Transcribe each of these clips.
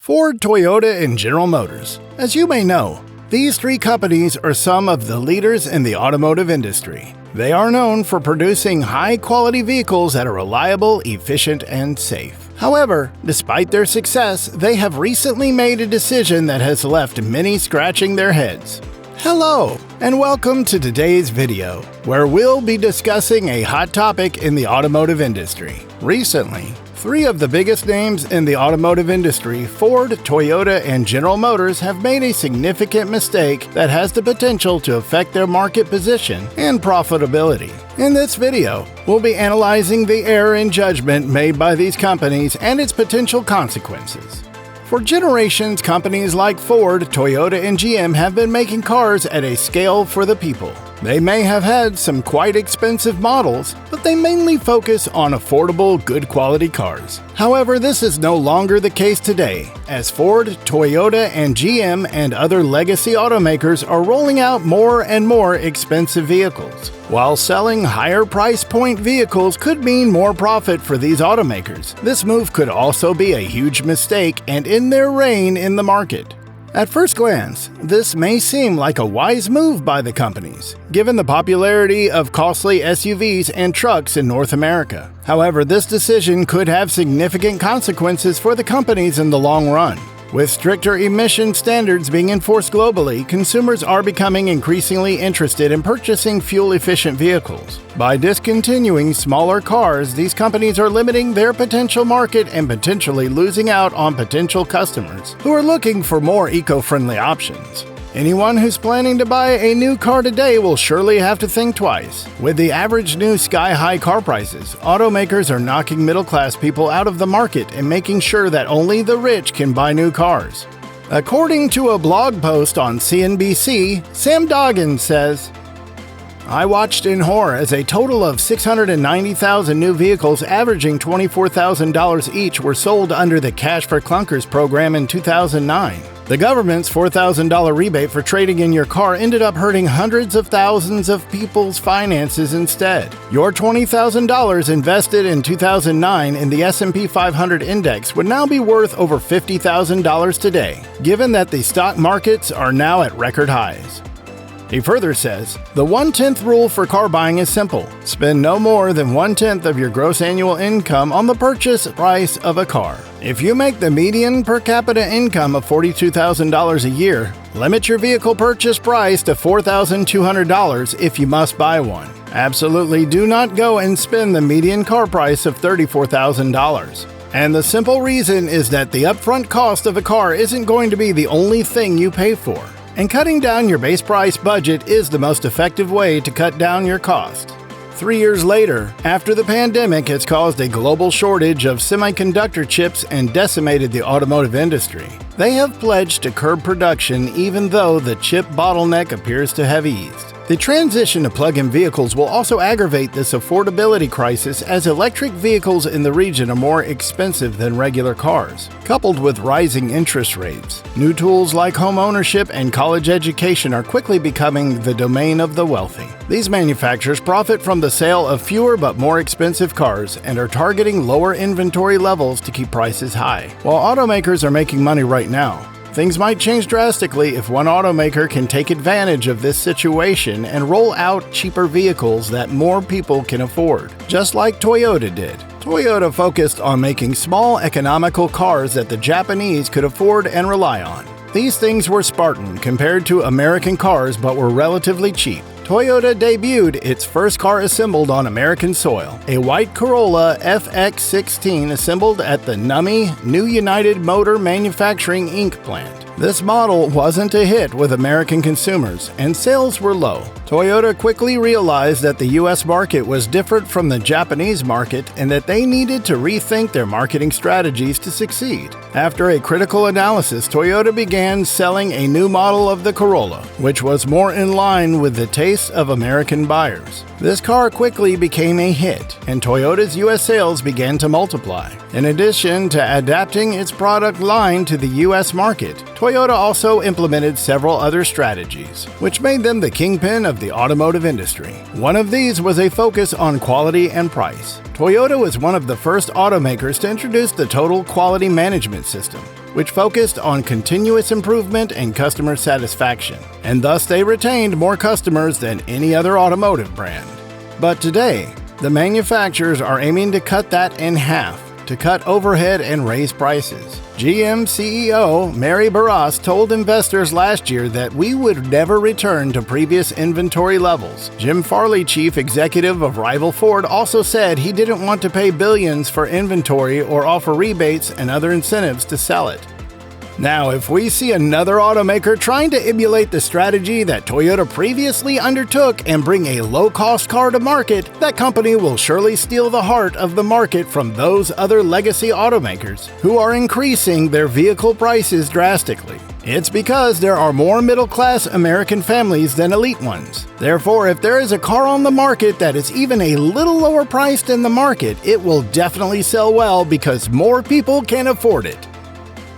Ford, Toyota, and General Motors. As you may know, these three companies are some of the leaders in the automotive industry. They are known for producing high-quality vehicles that are reliable, efficient, and safe. However, despite their success, they have recently made a decision that has left many scratching their heads. Hello, and welcome to today's video, where we'll be discussing a hot topic in the automotive industry. Recently, three of the biggest names in the automotive industry, Ford, Toyota, and General Motors, have made a significant mistake that has the potential to affect their market position and profitability. In this video, we'll be analyzing the error in judgment made by these companies and its potential consequences. For generations, companies like Ford, Toyota, and GM have been making cars at a scale for the people. They may have had some quite expensive models, but they mainly focus on affordable, good quality cars. However, this is no longer the case today, as Ford, Toyota, and GM and other legacy automakers are rolling out more and more expensive vehicles. While selling higher price point vehicles could mean more profit for these automakers, this move could also be a huge mistake and end their reign in the market. At first glance, this may seem like a wise move by the companies, given the popularity of costly SUVs and trucks in North America. However, this decision could have significant consequences for the companies in the long run. With stricter emission standards being enforced globally, consumers are becoming increasingly interested in purchasing fuel-efficient vehicles. By discontinuing smaller cars, these companies are limiting their potential market and potentially losing out on potential customers who are looking for more eco-friendly options. Anyone who's planning to buy a new car today will surely have to think twice. With the average new sky-high car prices, automakers are knocking middle-class people out of the market and making sure that only the rich can buy new cars. According to a blog post on CNBC, Sam Doggins says, "I watched in horror as a total of 690,000 new vehicles averaging $24,000 each were sold under the Cash for Clunkers program in 2009. The government's $4,000 rebate for trading in your car ended up hurting hundreds of thousands of people's finances instead. Your $20,000 invested in 2009 in the S&P 500 index would now be worth over $50,000 today, given that the stock markets are now at record highs." He further says, "The 1/10 rule for car buying is simple. Spend no more than 1/10 of your gross annual income on the purchase price of a car. If you make the median per capita income of $42,000 a year, limit your vehicle purchase price to $4,200 if you must buy one. Absolutely do not go and spend the median car price of $34,000. And the simple reason is that the upfront cost of a car isn't going to be the only thing you pay for. And cutting down your base price budget is the most effective way to cut down your cost." 3 years later, after the pandemic has caused a global shortage of semiconductor chips and decimated the automotive industry, they have pledged to curb production even though the chip bottleneck appears to have eased. The transition to plug-in vehicles will also aggravate this affordability crisis as electric vehicles in the region are more expensive than regular cars, coupled with rising interest rates. New tools like home ownership and college education are quickly becoming the domain of the wealthy. These manufacturers profit from the sale of fewer but more expensive cars and are targeting lower inventory levels to keep prices high. While automakers are making money right now, things might change drastically if one automaker can take advantage of this situation and roll out cheaper vehicles that more people can afford, just like Toyota did. Toyota focused on making small, economical cars that the Japanese could afford and rely on. These things were Spartan compared to American cars but were relatively cheap. Toyota debuted its first car assembled on American soil, a white Corolla FX16 assembled at the NUMMI New United Motor Manufacturing Inc. plant. This model wasn't a hit with American consumers, and sales were low. Toyota quickly realized that the U.S. market was different from the Japanese market and that they needed to rethink their marketing strategies to succeed. After a critical analysis, Toyota began selling a new model of the Corolla, which was more in line with the tastes of American buyers. This car quickly became a hit, and Toyota's U.S. sales began to multiply. In addition to adapting its product line to the U.S. market, Toyota also implemented several other strategies, which made them the kingpin of the automotive industry. One of these was a focus on quality and price. Toyota was one of the first automakers to introduce the Total Quality Management System, which focused on continuous improvement and customer satisfaction, and thus they retained more customers than any other automotive brand. But today, the manufacturers are aiming to cut that in half, to cut overhead and raise prices. GM CEO Mary Barras told investors last year that we would never return to previous inventory levels. Jim Farley, chief executive of rival Ford, also said he didn't want to pay billions for inventory or offer rebates and other incentives to sell it. Now, if we see another automaker trying to emulate the strategy that Toyota previously undertook and bring a low-cost car to market, that company will surely steal the heart of the market from those other legacy automakers who are increasing their vehicle prices drastically. It's because there are more middle-class American families than elite ones. Therefore, if there is a car on the market that is even a little lower priced than the market, it will definitely sell well because more people can afford it.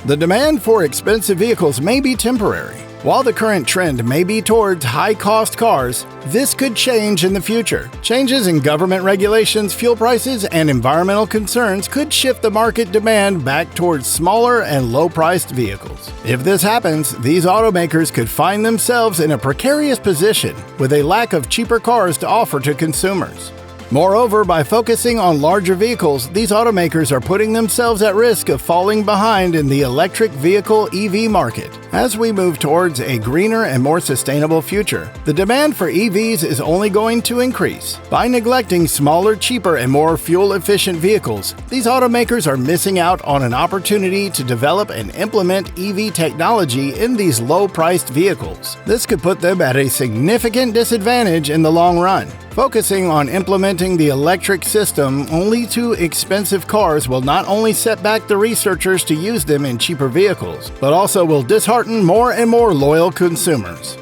The demand for expensive vehicles may be temporary. While the current trend may be towards high-cost cars, this could change in the future. Changes in government regulations, fuel prices, and environmental concerns could shift the market demand back towards smaller and low-priced vehicles. If this happens, these automakers could find themselves in a precarious position with a lack of cheaper cars to offer to consumers. Moreover, by focusing on larger vehicles, these automakers are putting themselves at risk of falling behind in the electric vehicle EV market. As we move towards a greener and more sustainable future, the demand for EVs is only going to increase. By neglecting smaller, cheaper, and more fuel-efficient vehicles, these automakers are missing out on an opportunity to develop and implement EV technology in these low-priced vehicles. This could put them at a significant disadvantage in the long run. Focusing on implementing the electric system only to expensive cars will not only set back the researchers to use them in cheaper vehicles, but also will dishearten more and more loyal consumers.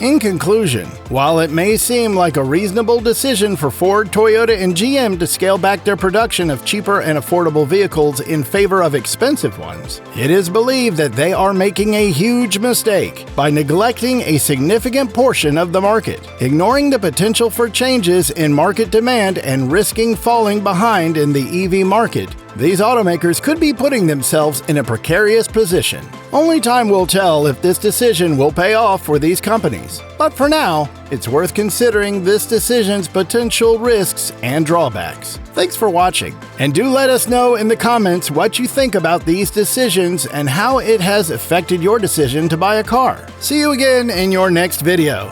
In conclusion, while it may seem like a reasonable decision for Ford, Toyota, and GM to scale back their production of cheaper and affordable vehicles in favor of expensive ones, it is believed that they are making a huge mistake by neglecting a significant portion of the market, ignoring the potential for changes in market demand, and risking falling behind in the EV market. These automakers could be putting themselves in a precarious position. Only time will tell if this decision will pay off for these companies. But for now, it's worth considering this decision's potential risks and drawbacks. Thanks for watching, and do let us know in the comments what you think about these decisions and how it has affected your decision to buy a car. See you again in your next video.